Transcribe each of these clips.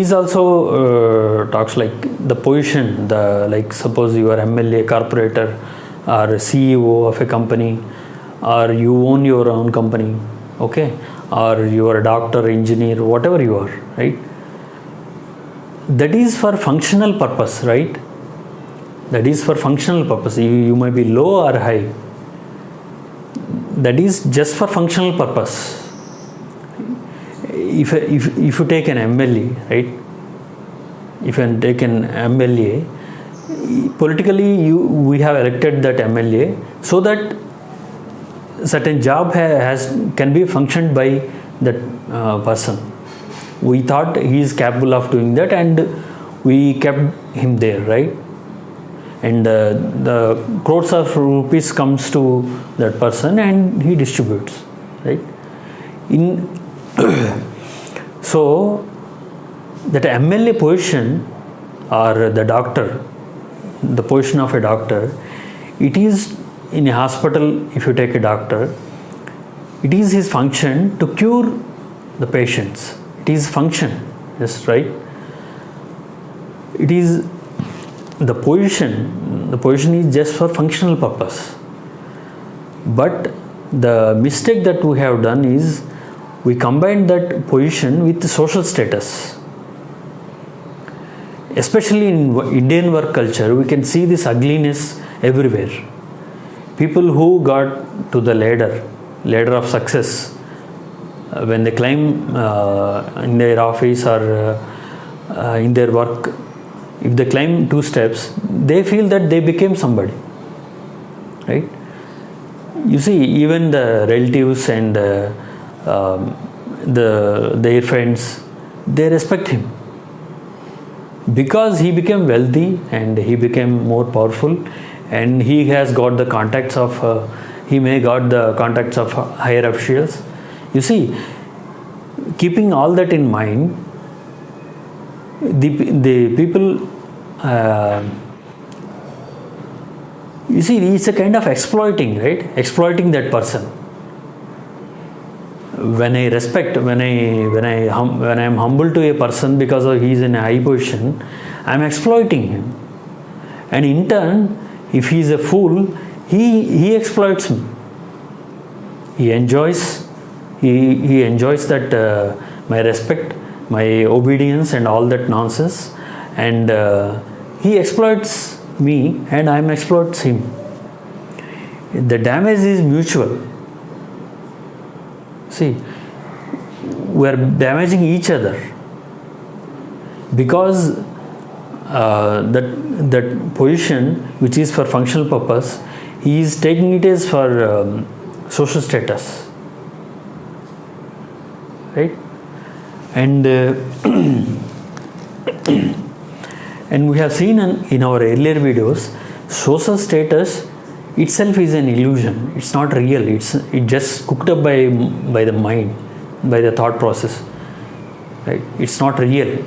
He's also talks like the position, the like suppose you are MLA, corporator, or CEO of a company, or you own your own company, okay, or you are a doctor, engineer, whatever you are, right? That is for functional purpose, right? That is for functional purpose. You may be low or high. That is just for functional purpose. If you take an MLA, right? If you take an MLA, politically we have elected that MLA so that certain job can be functioned by that person. We thought he is capable of doing that, and we kept him there, right? And the crores of rupees comes to that person and he distributes, right? So that MLA position, or the doctor, the position of a doctor, it is in a hospital. If you take a doctor, it is his function to cure the patients. It is function, yes, right? It is the position is just for functional purpose. But the mistake that we have done is we combined that position with social status. Especially in Indian work culture, we can see this ugliness everywhere. People who got to the ladder of success, when they climb in their office or in their work, if they climb 2 steps, they feel that they became somebody, right? You see, even the relatives and their friends, they respect him because he became wealthy and he became more powerful, and he has got the contacts of higher officials. You see, keeping all that in mind, the people, you see, it's a kind of exploiting, right? Exploiting that person. When I am humble to a person because he is in a high position, I am exploiting him, and in turn, if he is a fool, he exploits me. He enjoys that my respect, my obedience, and all that nonsense, and he exploits me, and I exploits him. The damage is mutual. See, we are damaging each other because that position, which is for functional purpose, he is taking it as for social status, right? And and we have seen in our earlier videos, social status itself is an illusion. It's not real. It's just cooked up by the mind, by the thought process, right? It's not real.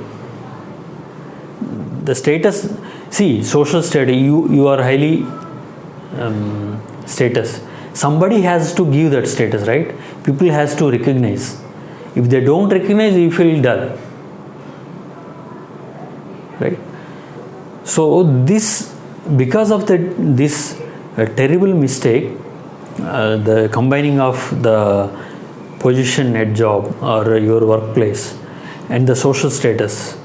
The status, see, social status, you are highly status. Somebody has to give that status, right? People has to recognize. If they don't recognize, you feel dull, right? So because of this terrible mistake, the combining of the position at job or your workplace and the social status.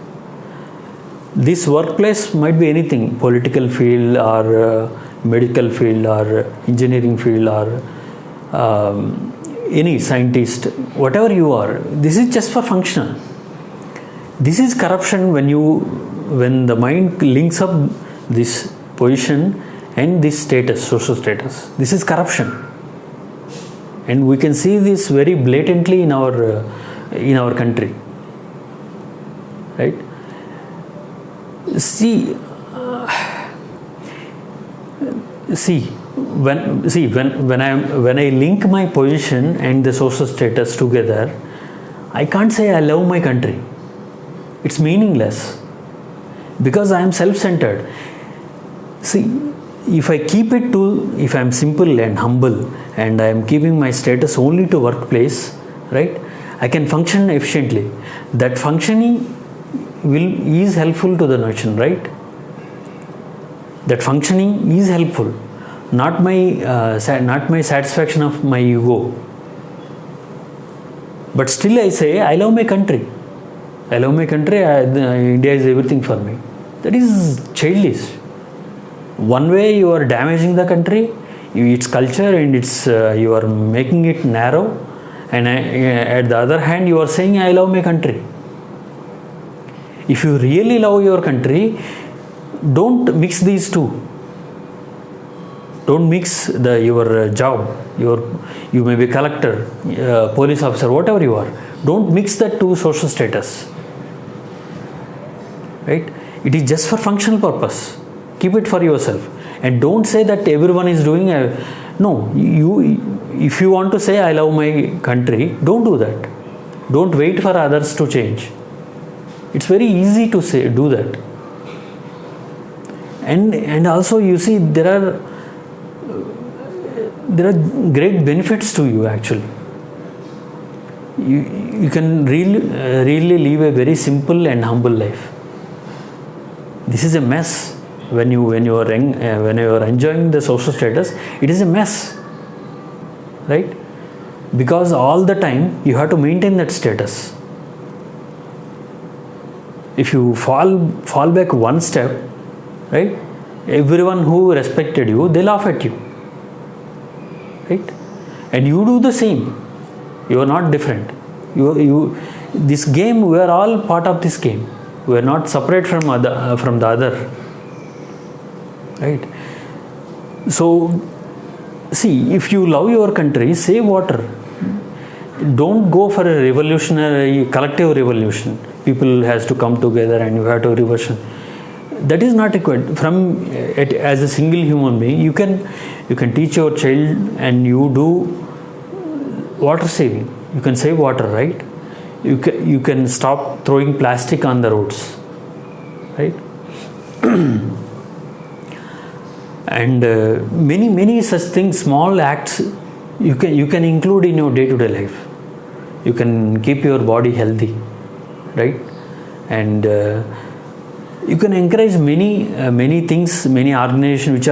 This workplace might be anything, political field or medical field or engineering field or any scientist, whatever you are. This is just for functional. This is corruption when the mind links up this position and this status, social status. This is corruption, and we can see this very blatantly in our country, right? See, when I link my position and the social status together, I can't say I love my country. It's meaningless because I am self-centered. See, if I'm simple and humble and I am keeping my status only to workplace, right, I can function efficiently. That functioning is helpful to the nation, right? That functioning is helpful, not my satisfaction of my ego. But still I say, I love my country. I love my country. India is everything for me. That is childish. One way you are damaging the country, its culture, and you are making it narrow. And at the other hand, you are saying, I love my country. If you really love your country, don't mix these two. Don't mix your job. You may be collector, police officer, whatever you are. Don't mix that to social status. Right? It is just for functional purpose. Keep it for yourself. And don't say that everyone is doing. No, if you want to say I love my country, don't do that. Don't wait for others to change. It's very easy to do that. And also you see there are great benefits to you actually. You can really live a very simple and humble life. This is a mess. When you are enjoying the social status, it is a mess, right? Because all the time you have to maintain that status. If you fall back one step, right? Everyone who respected you, they laugh at you, right? And you do the same. You are not different. This game, we are all part of this game. We are not separate from the other. Right? So, see, if you love your country, save water. Don't go for a revolutionary, collective revolution. People has to come together and you have to revolution. That is not required. As a single human being, you can teach your child and you do water saving. You can save water, right? You can stop throwing plastic on the roads, right? And many such things, small acts, you can include in your day-to-day life. You can keep your body healthy, right? And you can encourage many things, many organizations which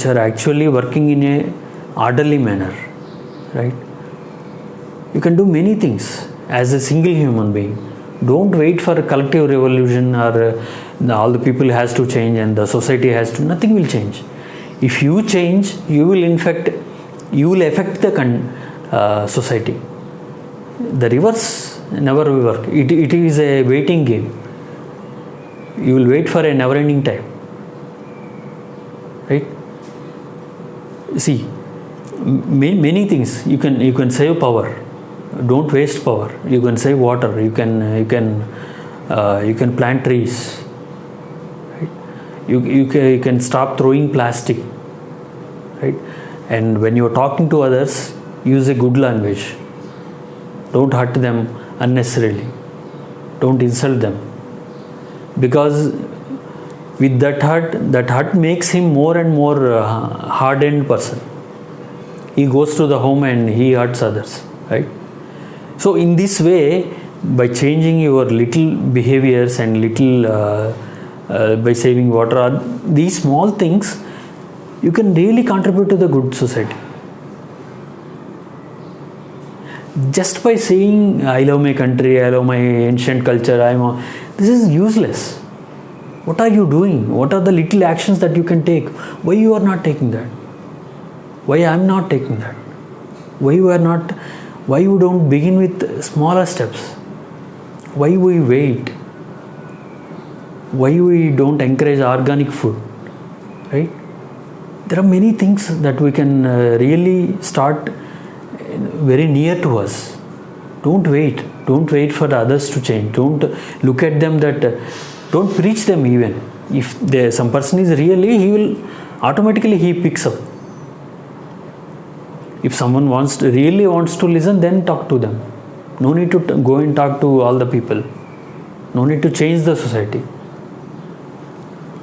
are actually working in a orderly manner, right? You can do many things as a single human being. Don't wait for a collective revolution or all the people has to change and the society has to. Nothing will change. If you change, you will affect the society. The reverse never will work. It is a waiting game. You will wait for a never-ending time. Right? See, many things you can save power. Don't waste power. You can save water. You can plant trees. Right? You can stop throwing plastic. Right? And when you are talking to others, use a good language. Don't hurt them unnecessarily. Don't insult them. Because with that hurt makes him more and more hardened person. He goes to the home and he hurts others. Right? So in this way, by changing your little behaviors and by saving water, these small things, you can really contribute to the good society. Just by saying, I love my country, I love my ancient culture, this is useless. What are you doing? What are the little actions that you can take? Why you are not taking that? Why I am not taking that? Why you don't begin with smaller steps? Why we wait? Why we don't encourage organic food? Right? There are many things that we can really start very near to us. Don't wait for the others to change. Don't look at them don't preach them even. If some person is really, he picks up. If someone really wants to listen, then talk to them. No need to go and talk to all the people. No need to change the society.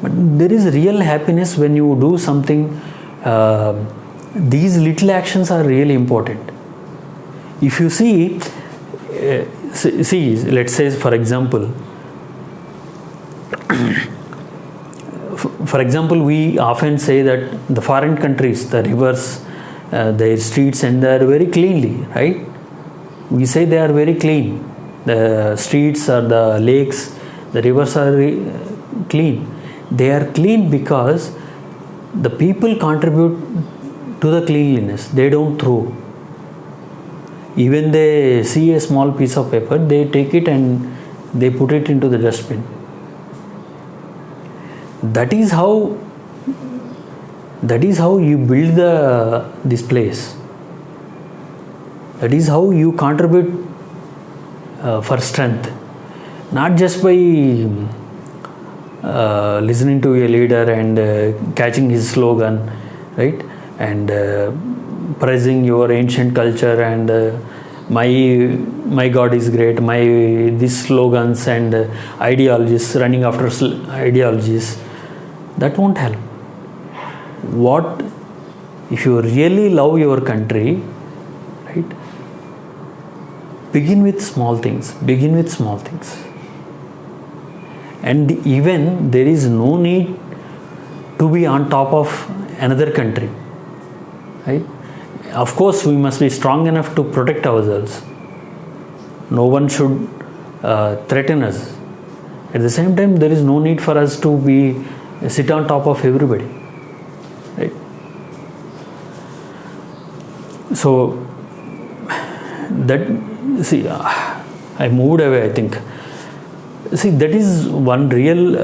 But there is real happiness when you do something. These little actions are really important. If you see, see, let's say for example, we often say that the foreign countries, the rivers, their streets, and they are very cleanly, right? We say they are very clean. The streets or the lakes, the rivers are clean. They are clean because the people contribute to the cleanliness. They don't throw. Even they see a small piece of paper, they take it and they put it into the dustbin. That is how you build this place. That is how you contribute for strength. Not just by listening to a leader and catching his slogan, right? And praising your ancient culture and my God is great, these slogans and ideologies, running after ideologies. That won't help. What if you really love your country, right? Begin with small things. And even there is no need to be on top of another country, right? Of course, we must be strong enough to protect ourselves. No one should threaten us. At the same time, there is no need for us to sit on top of everybody, right? So I moved away, I think. See, that is one real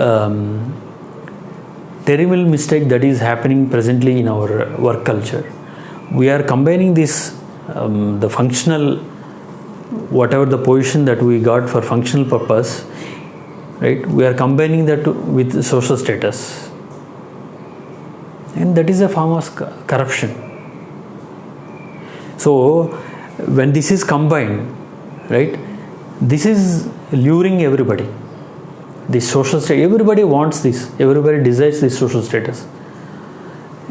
terrible mistake that is happening presently in our work culture. We are combining this, the functional, whatever the position that we got for functional purpose, right? We are combining that with social status. And that is a form of corruption. So, when this is combined, right, this is luring everybody. This social status, everybody wants this, everybody desires this social status.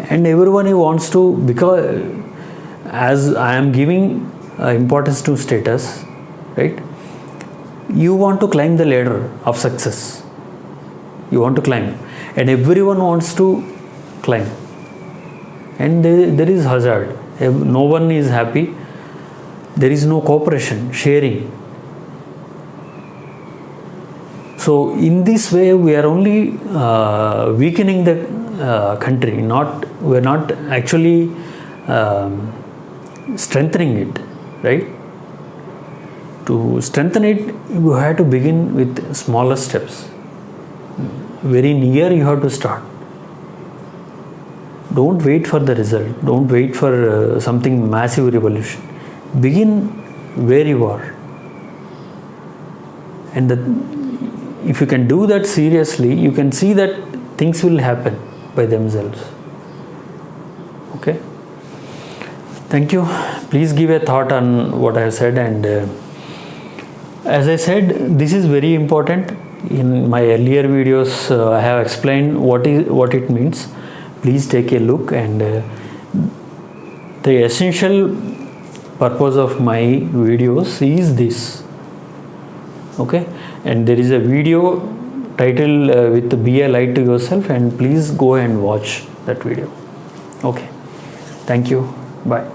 And everyone wants to, because as I am giving importance to status, right, you want to climb the ladder of success. You want to climb. And everyone wants to climb. And there is hazard. No one is happy. There is no cooperation, sharing. So in this way, we are only weakening the country. We are not actually strengthening it, right? To strengthen it, you have to begin with smaller steps. Very near you have to start. Don't wait for the result. Don't wait for something massive revolution. Begin where you are. And if you can do that seriously, you can see that things will happen by themselves. Okay? Thank you. Please give a thought on what I have said. And as I said, this is very important. In my earlier videos, I have explained what it means. Please take a look. And the essential purpose of my videos is this. Okay? And there is a video titled with Be a Light to Yourself, and please go and watch that video. Okay. Thank you. Bye.